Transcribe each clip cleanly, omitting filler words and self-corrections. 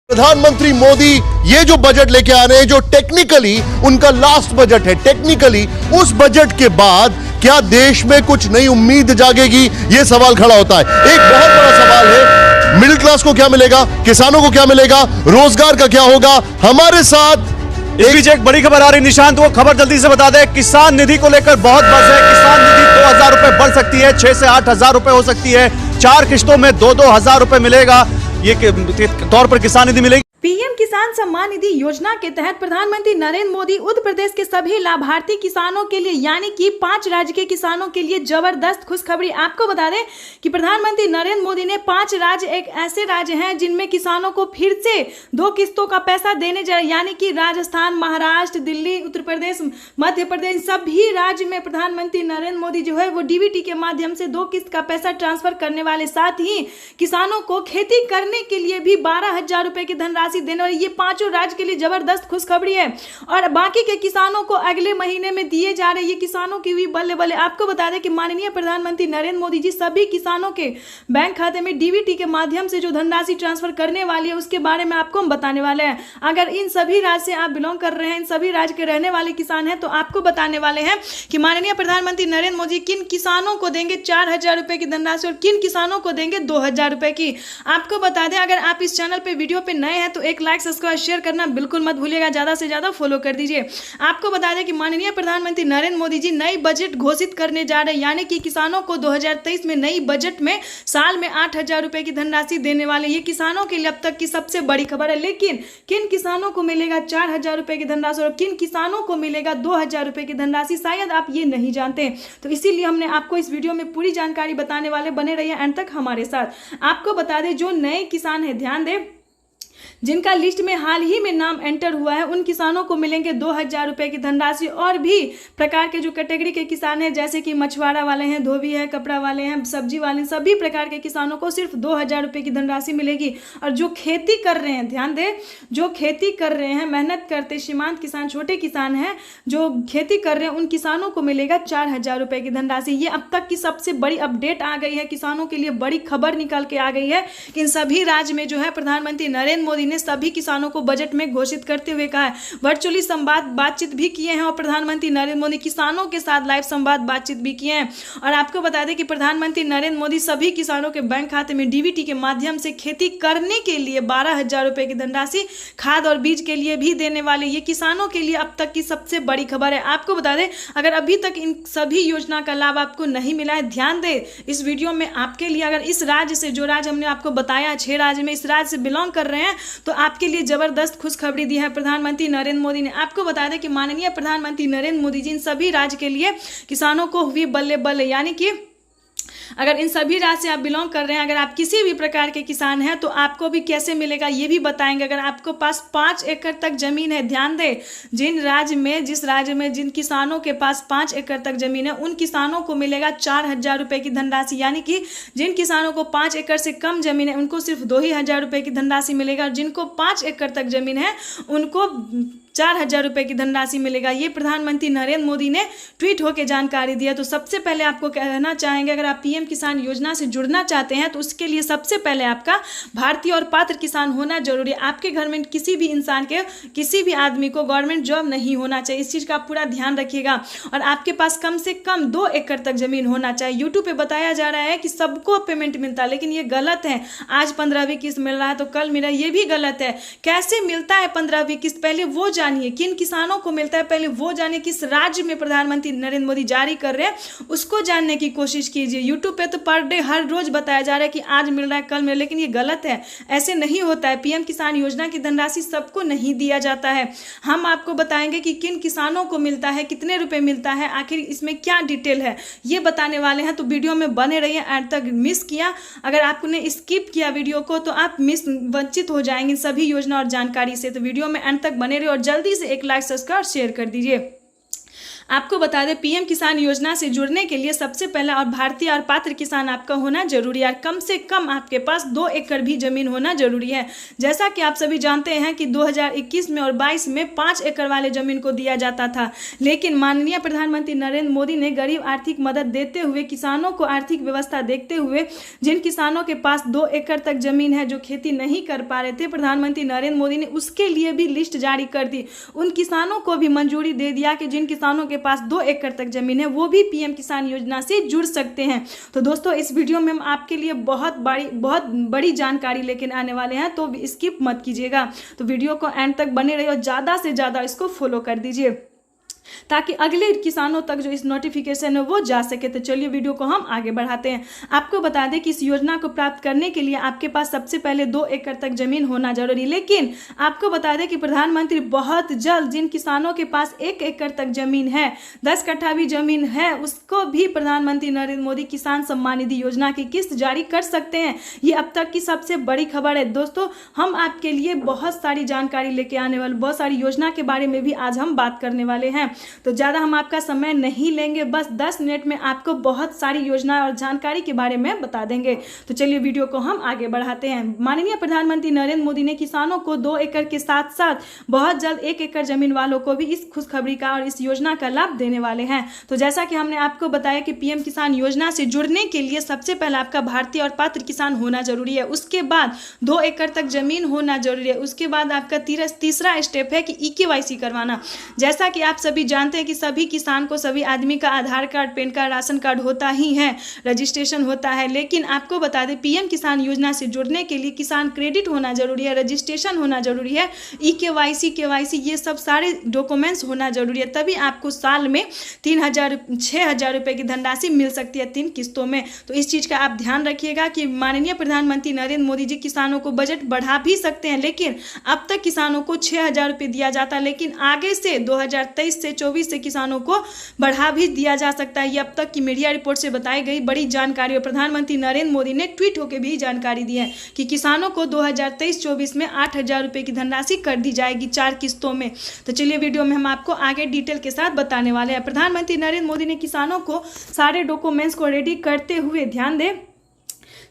प्रधानमंत्री मोदी ये जो बजट लेके आ रहे हैं, जो टेक्निकली उनका लास्ट बजट है, टेक्निकली उस बजट के बाद क्या देश में कुछ नई उम्मीद जागेगी, ये सवाल खड़ा होता है। एक बहुत बड़ा सवाल है, मिडिल क्लास को क्या मिलेगा, किसानों को क्या मिलेगा, रोजगार का क्या होगा। हमारे साथ इस बीच एक बड़ी खबर आ रही निशांत, वो खबर जल्दी से बता दे। किसान निधि को लेकर बहुत बस है। किसान निधि 2000 रुपए बढ़ सकती है, 6 से 8000 रुपए हो सकती है। 4 किश्तों में 2-2 हजार रुपए मिलेगा, ये तौर पर किसान निधि मिलेगी। पीएम किसान सम्मान निधि योजना के तहत प्रधानमंत्री नरेंद्र मोदी उत्तर प्रदेश के सभी लाभार्थी किसानों के लिए यानी कि 5 राज्य के किसानों के लिए जबरदस्त खुशखबरी। आपको बता दें कि प्रधानमंत्री नरेंद्र मोदी ने 5 राज्य एक ऐसे राज्य हैं जिनमें किसानों को फिर से 2 किस्तों का पैसा देने जा रहे, यानी कि राजस्थान, महाराष्ट्र, दिल्ली, उत्तर प्रदेश, मध्य प्रदेश, सभी राज्य में प्रधानमंत्री नरेंद्र मोदी जो है वो डीबीटी के माध्यम से 2 किस्त का पैसा ट्रांसफर करने वाले, साथ ही किसानों को खेती करने के लिए भी 12,000 रुपए की धनराशि देने वाले। ये 5 राज्य के लिए जबरदस्त खुशखबरी है और बाकी के किसानों को अगले महीने में दिए जा रहे। ये किसानों की हुई बल्ले बल्ले। आपको बता दें कि माननीय प्रधानमंत्री नरेंद्र मोदी जी सभी किसानों के बैंक खाते में डीबीटी के माध्यम से जो धनराशि ट्रांसफर करने वाली है उसके बारे में आपको हम बताने वाले हैं। अगर इन सभी राज्य से आप बिलोंग कर रहे हैं, इन सभी राज्य के रहने वाले किसान हैं, तो आपको बताने वाले हैं कि माननीय प्रधानमंत्री नरेंद्र मोदी किन किसानों को देंगे 4000 रुपए की धनराशि और किन किसानों को देंगे 2000 रुपए की। आपको बता दें, अगर आप इस चैनल पे वीडियो पे नए हैं तो एक लाइक, सब्सक्राइब, शेयर करना बिल्कुल मत भूलिएगा, ज्यादा से ज्यादा फॉलो कर दीजिए। आपको बता दें कि माननीय प्रधानमंत्री नरेंद्र मोदी जी नई बजट घोषित करने जा रहे हैं, यानी कि किसानों को 2023 में नई बजट में साल में 8000 रुपए की धनराशि देने वाले। ये किसानों के लिए अब तक की सबसे बड़ी खबर है। लेकिन किन किसानों को मिलेगा 4000 रुपए की धनराशि और किन किसानों को मिलेगा 2000 रुपए की धनराशि, शायद आप ये नहीं जानते। तो इसीलिए हमने आपको इस वीडियो में पूरी जानकारी बताने वाले, बने रहिए एंड तक हमारे साथ। आपको बता दें, जो नए किसान है, ध्यान दें, जिनका लिस्ट में हाल ही में नाम एंटर हुआ है, उन किसानों को मिलेंगे 2000 रुपए की धनराशि। और भी प्रकार के जो कैटेगरी के किसान हैं, जैसे कि मछुआरा वाले हैं, धोबी है, कपड़ा वाले हैं, सब्जी वाले हैं, सभी प्रकार के किसानों को सिर्फ 2000 रुपए की धनराशि मिलेगी। और जो खेती कर रहे हैं, ध्यान दें, जो खेती कर रहे हैं, मेहनत करते सीमांत किसान, छोटे किसान हैं जो खेती कर रहे हैं, उन किसानों को मिलेगा 4000 रुपए की धनराशि। ये अब तक की सबसे बड़ी अपडेट आ गई है, किसानों के लिए बड़ी खबर निकल के आ गई है कि इन सभी राज्य में जो है प्रधानमंत्री नरेंद्र मोदी ने सभी किसानों को बजट में घोषित करते हुए कहा है। वर्चुअली बातचीत भी किए हैं और प्रधानमंत्री नरेंद्र मोदी किसानों के साथ लाइव संवाद बातचीत भी किए हैं। और आपको बता दें कि प्रधानमंत्री नरेंद्र मोदी सभी किसानों के बैंक खाते में डीबीटी के माध्यम से खेती करने के लिए 12,000 रुपए की धनराशि, खाद और बीज के लिए भी देने वाले। ये किसानों के लिए अब तक की सबसे बड़ी खबर है। आपको बता दें, अगर अभी तक इन सभी योजना का लाभ आपको नहीं मिला है, ध्यान दें, इस वीडियो में आपके लिए, अगर इस राज्य से, जो राज्य हमने आपको बताया 6 राज्य में, इस राज्य से बिलोंग कर रहे हैं तो आपके लिए जबरदस्त खुशखबरी दी है प्रधानमंत्री नरेंद्र मोदी ने। आपको बता दें कि माननीय प्रधानमंत्री नरेंद्र मोदी जी इन सभी राज्य के लिए किसानों को हुई बल्ले बल्ले, यानी कि अगर इन सभी राज्य से आप बिलोंग कर रहे हैं, अगर आप किसी भी प्रकार के किसान हैं तो आपको भी कैसे मिलेगा ये भी बताएंगे। अगर आपको पास 5 एकड़ तक जमीन है, ध्यान दें, जिस राज्य में जिन किसानों के पास 5 एकड़ तक जमीन है, उन किसानों को मिलेगा 4000 रुपए की धनराशि। यानी कि जिन किसानों को 5 एकड़ से कम जमीन है उनको सिर्फ 2000 रुपए की धनराशि मिलेगा और जिनको 5 एकड़ तक जमीन है उनको 4000 रुपए की धनराशि मिलेगा। ये प्रधानमंत्री नरेंद्र मोदी ने ट्वीट होकर जानकारी दिया। तो सबसे पहले आपको कहना चाहेंगे, अगर आप पीएम किसान योजना से जुड़ना चाहते हैं तो उसके लिए सबसे पहले आपका भारतीय और पात्र किसान होना जरूरी है। आपके घर में किसी भी इंसान के, किसी भी आदमी को गवर्नमेंट जॉब नहीं होना चाहिए, इस चीज का पूरा ध्यान रखिएगा। और आपके पास कम से कम 2 एकड़ तक जमीन होना चाहिए। यूट्यूब पे बताया जा रहा है कि सबको पेमेंट मिलता है, लेकिन ये गलत है। आज 15वीं किस्त मिल रहा है तो कल मिला, ये भी गलत है। कैसे मिलता है 15वीं किस्त, पहले वो जानिए। किन किसानों को मिलता है पहले वो जानिए। किस राज्य में प्रधानमंत्री नरेंद्र मोदी जारी कर रहे हैं उसको जानने की कोशिश कीजिए। यूट्यूब पे तो पर डे हर रोज बताया जा रहा है कि आज मिल रहा है, कल मिल रहा है, लेकिन ये गलत है, ऐसे नहीं होता है। पीएम किसान योजना की धनराशि सबको नहीं दिया जाता है। हम आपको बताएंगे कि किन किसानों को मिलता है, कितने रुपए मिलता है, आखिर इसमें क्या डिटेल है, ये बताने वाले हैं। तो वीडियो में बने रहिए एंड तक। मिस किया, अगर आपने स्किप किया वीडियो को तो आप वंचित हो जाएंगे सभी योजना और जानकारी से। तो वीडियो में एंड तक बने रहिए और जल्दी से एक लाइक, सब्सक्राइब, शेयर कर दीजिए। आपको बता दें पीएम किसान योजना से जुड़ने के लिए सबसे पहला और भारतीय और पात्र किसान आपका होना जरूरी है। कम से कम आपके पास 2 एकड़ भी जमीन होना जरूरी है। जैसा कि आप सभी जानते हैं कि 2021 में और 22 में 5 एकड़ वाले जमीन को दिया जाता था, लेकिन माननीय प्रधानमंत्री नरेंद्र मोदी ने गरीब आर्थिक मदद देते हुए, किसानों को आर्थिक व्यवस्था देखते हुए, जिन किसानों के पास 2 एकड़ तक जमीन है जो खेती नहीं कर पा रहे थे, प्रधानमंत्री नरेंद्र मोदी ने उसके लिए भी लिस्ट जारी कर दी। उन किसानों को भी मंजूरी दे दिया कि जिन किसानों के पास 2 एकड़ तक जमीन है वो भी पीएम किसान योजना से जुड़ सकते हैं। तो दोस्तों इस वीडियो में हम आपके लिए बहुत बड़ी जानकारी लेकर आने वाले हैं, तो स्किप मत कीजिएगा। तो वीडियो को एंड तक बने रहिए और ज़्यादा से ज़्यादा इसको फॉलो कर दीजिए ताकि अगले किसानों तक जो इस नोटिफिकेशन है वो जा सके। तो चलिए वीडियो को हम आगे बढ़ाते हैं। आपको बता दें कि इस योजना को प्राप्त करने के लिए आपके पास सबसे पहले 2 एकड़ तक जमीन होना जरूरी, लेकिन आपको बता दें कि प्रधानमंत्री बहुत जल्द जिन किसानों के पास 1 एकड़ तक जमीन है, 10 कट्ठा भी जमीन है, उसको भी प्रधानमंत्री नरेंद्र मोदी किसान सम्मान निधि योजना की किस्त जारी कर सकते हैं। ये अब तक की सबसे बड़ी खबर है। दोस्तों हम आपके लिए बहुत सारी जानकारी लेके आने वाले, बहुत सारी योजना के बारे में भी आज हम बात करने वाले हैं। तो ज़्यादा हम आपका समय नहीं लेंगे, बस 10 मिनट में आपको बहुत सारी योजना और जानकारी के बारे में बता देंगे। तो चलिए वीडियो को हम आगे बढ़ाते हैं। माननीय प्रधानमंत्री नरेंद्र मोदी ने किसानों को 2 एकड़ के साथ साथ बहुत जल्द 1 एकड़ जमीन वालों को भी इस खुशखबरी का और इस योजना का लाभ देने वाले हैं। तो जैसा कि हमने आपको बताया कि पीएम किसान योजना से जुड़ने के लिए सबसे पहले आपका भारतीय और पात्र किसान होना जरूरी है, उसके बाद 2 एकड़ तक जमीन होना जरूरी है, उसके बाद आपका तीसरा स्टेप है कि EKYC करवाना। जैसा कि आप सभी जानते हैं कि सभी किसान को, सभी आदमी का Aadhaar card, PAN card, ration card होता ही है, रजिस्ट्रेशन होता है, लेकिन आपको बता दें पीएम किसान योजना से जुड़ने के लिए किसान क्रेडिट होना जरूरी है, रजिस्ट्रेशन होना जरूरी है, EKYC, KYC ये सब सारे डॉक्यूमेंट्स होना जरूरी है। तभी आपको साल में 6,000 रुपये की धनराशि मिल सकती है 3 किस्तों में। तो इस चीज़ का आप ध्यान रखिएगा कि माननीय प्रधानमंत्री नरेंद्र मोदी जी किसानों को बजट बढ़ा भी सकते हैं, लेकिन अब तक किसानों को 6,000 रुपये दिया जाता है, लेकिन आगे से 2023 से 24 से किसानों को बढ़ा भी दिया जा सकता है। ये अब तक की मीडिया रिपोर्ट से बताई गई बड़ी जानकारी और प्रधानमंत्री नरेंद्र मोदी ने ट्वीट होकर भी जानकारी दी है कि किसानों को 2023-24 में 8,000 रुपये की धनराशि कर दी जाएगी 4 किस्तों में। तो चलिए वीडियो में हम आपको आगे डिटेल के साथ बताने वाले हैं। प्रधानमंत्री नरेंद्र मोदी ने किसानों को सारे डॉक्यूमेंट्स को रेडी करते हुए, ध्यान दें,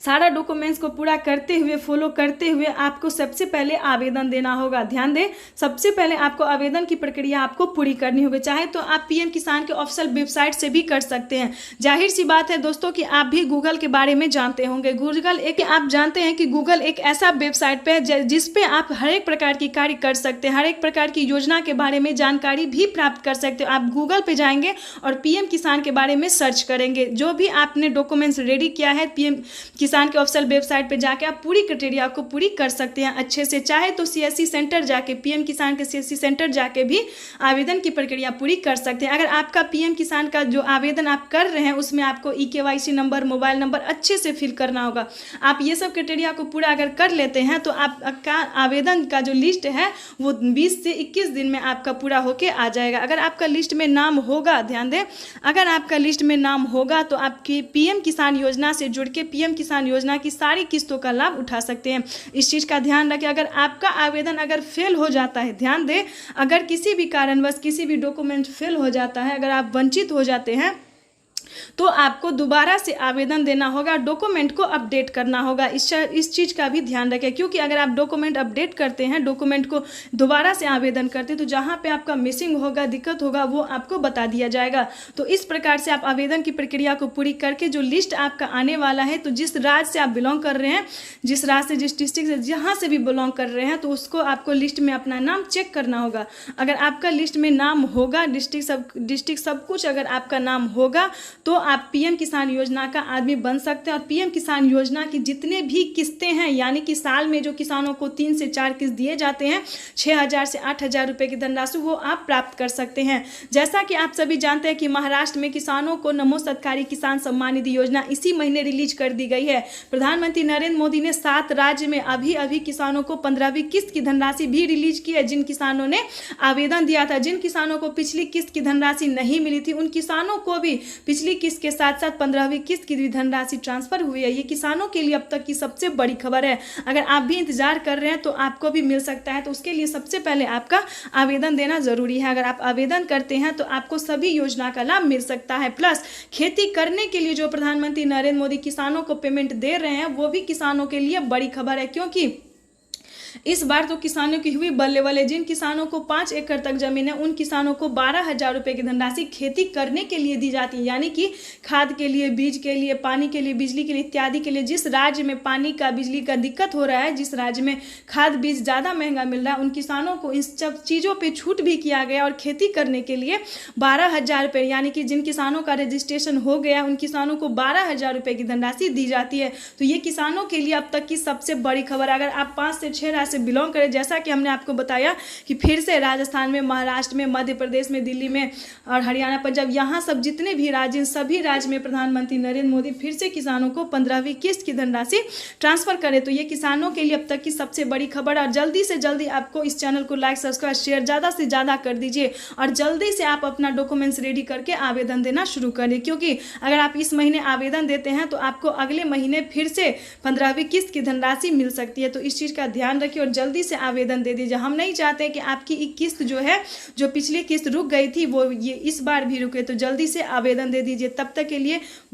सारा डॉक्यूमेंट्स को पूरा करते हुए, फॉलो करते हुए आपको सबसे पहले आवेदन देना होगा। ध्यान दें, सबसे पहले आपको आवेदन की प्रक्रिया आपको पूरी करनी होगी। चाहे तो आप पीएम किसान के ऑफिशियल वेबसाइट से भी कर सकते हैं। जाहिर सी बात है दोस्तों कि आप भी गूगल के बारे में जानते होंगे। आप जानते हैं कि गूगल एक ऐसा वेबसाइट पे है जिस पे आप हर एक प्रकार की कार्य कर सकते हैं, हर एक प्रकार की योजना के बारे में जानकारी भी प्राप्त कर सकते हो। आप गूगल पे जाएंगे और पीएम किसान के बारे में सर्च करेंगे, जो भी आपने डॉक्यूमेंट्स रेडी किया है पीएम किसान के ऑफिशियल वेबसाइट पे जाके आप पूरी क्राइटेरिया को पूरी कर सकते हैं अच्छे से। चाहे तो CSC सेंटर जाके, पीएम किसान के CSC सेंटर जाके भी आवेदन की प्रक्रिया पूरी कर सकते हैं। अगर आपका पीएम किसान का जो आवेदन आप कर रहे हैं उसमें आपको EKYC नंबर, मोबाइल नंबर अच्छे से फिल करना होगा। आप ये सब क्राइटेरिया को पूरा अगर कर लेते हैं तो आपका आवेदन का जो लिस्ट है वो 20 से 21 दिन में आपका पूरा होके आ जाएगा। अगर आपका लिस्ट में नाम होगा, ध्यान दें, अगर आपका लिस्ट में नाम होगा तो आपकी पीएम किसान योजना से जुड़ के पीएम किसान योजना की सारी किस्तों का लाभ उठा सकते हैं। इस चीज़ का ध्यान रखें। अगर आपका आवेदन अगर फेल हो जाता है, ध्यान दें, अगर किसी भी कारणवश किसी भी डॉक्यूमेंट फेल हो जाता है, अगर आप वंचित हो जाते हैं तो आपको दोबारा से आवेदन देना होगा, डॉक्यूमेंट को अपडेट करना होगा। इस चीज़ का भी ध्यान रखें, क्योंकि अगर आप डॉक्यूमेंट अपडेट करते हैं, डॉक्यूमेंट को दोबारा से आवेदन करते हैं, तो जहां पे आपका मिसिंग होगा, दिक्कत होगा, वो आपको बता दिया जाएगा। तो इस प्रकार से आप आवेदन की प्रक्रिया को पूरी करके जो लिस्ट आपका आने वाला है, तो जिस राज्य से आप बिलोंग कर रहे हैं, जिस राज्य से, जिस डिस्ट्रिक्ट से, जहाँ से भी बिलोंग कर रहे हैं, तो उसको आपको लिस्ट में अपना नाम चेक करना होगा। अगर आपका लिस्ट में नाम होगा, डिस्ट्रिक्ट सब कुछ अगर आपका नाम होगा तो आप पीएम किसान योजना का आदमी बन सकते हैं। और पीएम किसान योजना की जितने भी किस्तें हैं, यानी कि साल में जो किसानों को 3 से 4 किस्त दिए जाते हैं, 6,000 से 8,000 रुपये की धनराशि, वो आप प्राप्त कर सकते हैं। जैसा कि आप सभी जानते हैं कि महाराष्ट्र में किसानों को नमो सरकारी किसान सम्मान निधि योजना इसी महीने रिलीज कर दी गई है। प्रधानमंत्री नरेंद्र मोदी ने 7 राज्य में अभी किसानों को 15वीं किस्त की धनराशि भी रिलीज की है, जिन किसानों ने आवेदन दिया था। जिन किसानों को पिछली किस्त की धनराशि नहीं मिली थी, उन किसानों को भी पिछली किस्त किस्त के साथ साथ 15वीं किस्त की भी धनराशि ट्रांसफर हुई है। ये किसानों के लिए अब तक की सबसे बड़ी खबर है। अगर आप भी इंतजार कर रहे हैं तो आपको भी मिल सकता है, तो उसके लिए सबसे पहले आपका आवेदन देना जरूरी है। अगर आप आवेदन करते हैं तो आपको सभी योजना का लाभ मिल सकता है। प्लस खेती करने के लिए जो प्रधानमंत्री नरेंद्र मोदी किसानों को पेमेंट दे रहे हैं वो भी किसानों के लिए बड़ी खबर है, क्योंकि इस बार तो किसानों की हुई बल्ले बल्ले। जिन किसानों को 5 एकड़ तक जमीन है उन किसानों को 12,000 रुपये की धनराशि खेती करने के लिए दी जाती है, यानी कि खाद के लिए, बीज के लिए, पानी के लिए, बिजली के लिए इत्यादि के लिए। जिस राज्य में पानी का, बिजली का दिक्कत हो रहा है, जिस राज्य में खाद बीज ज़्यादा महंगा मिल रहा है, उन किसानों को इस सब चीज़ों पर छूट भी किया गया और खेती करने के लिए 12,000 रुपये, यानी कि जिन किसानों का रजिस्ट्रेशन हो गया उन किसानों को 12,000 रुपये की धनराशि दी जाती है। तो ये किसानों के लिए अब तक की सबसे बड़ी खबर। अगर आप 5 से 6 राज्य से बिलोंग करें, जैसा कि हमने आपको बताया कि फिर से राजस्थान में, महाराष्ट्र में, मध्य प्रदेश में, दिल्ली में और हरियाणा, पंजाब, यहाँ सब जितने भी राज्य, सभी राज्य में प्रधानमंत्री नरेंद्र मोदी फिर से किसानों को 15वीं किस्त की धनराशि ट्रांसफर करें। तो ये किसानों के लिए अब तक की सबसे बड़ी खबर। और जल्दी से जल्दी आपको इस चैनल को लाइक, सब्सक्राइब, शेयर ज़्यादा से ज़्यादा कर दीजिए और जल्दी से आप अपना डॉक्यूमेंट्स रेडी करके आवेदन देना शुरू करें, क्योंकि अगर आप इस महीने आवेदन देते हैं तो आपको अगले महीने फिर से 15वीं किस्त की धनराशि मिल सकती है। तो इस चीज़ का ध्यान रखिए और जल्दी से आवेदन दे दीजिए। हम नहीं चाहते कि आपकी किस्त जो है, जो पिछली किस्त रुक गई थी, वो ये इस बार भी रुके। तो जल्दी से आवेदन दे दीजिए। तब तक के लिए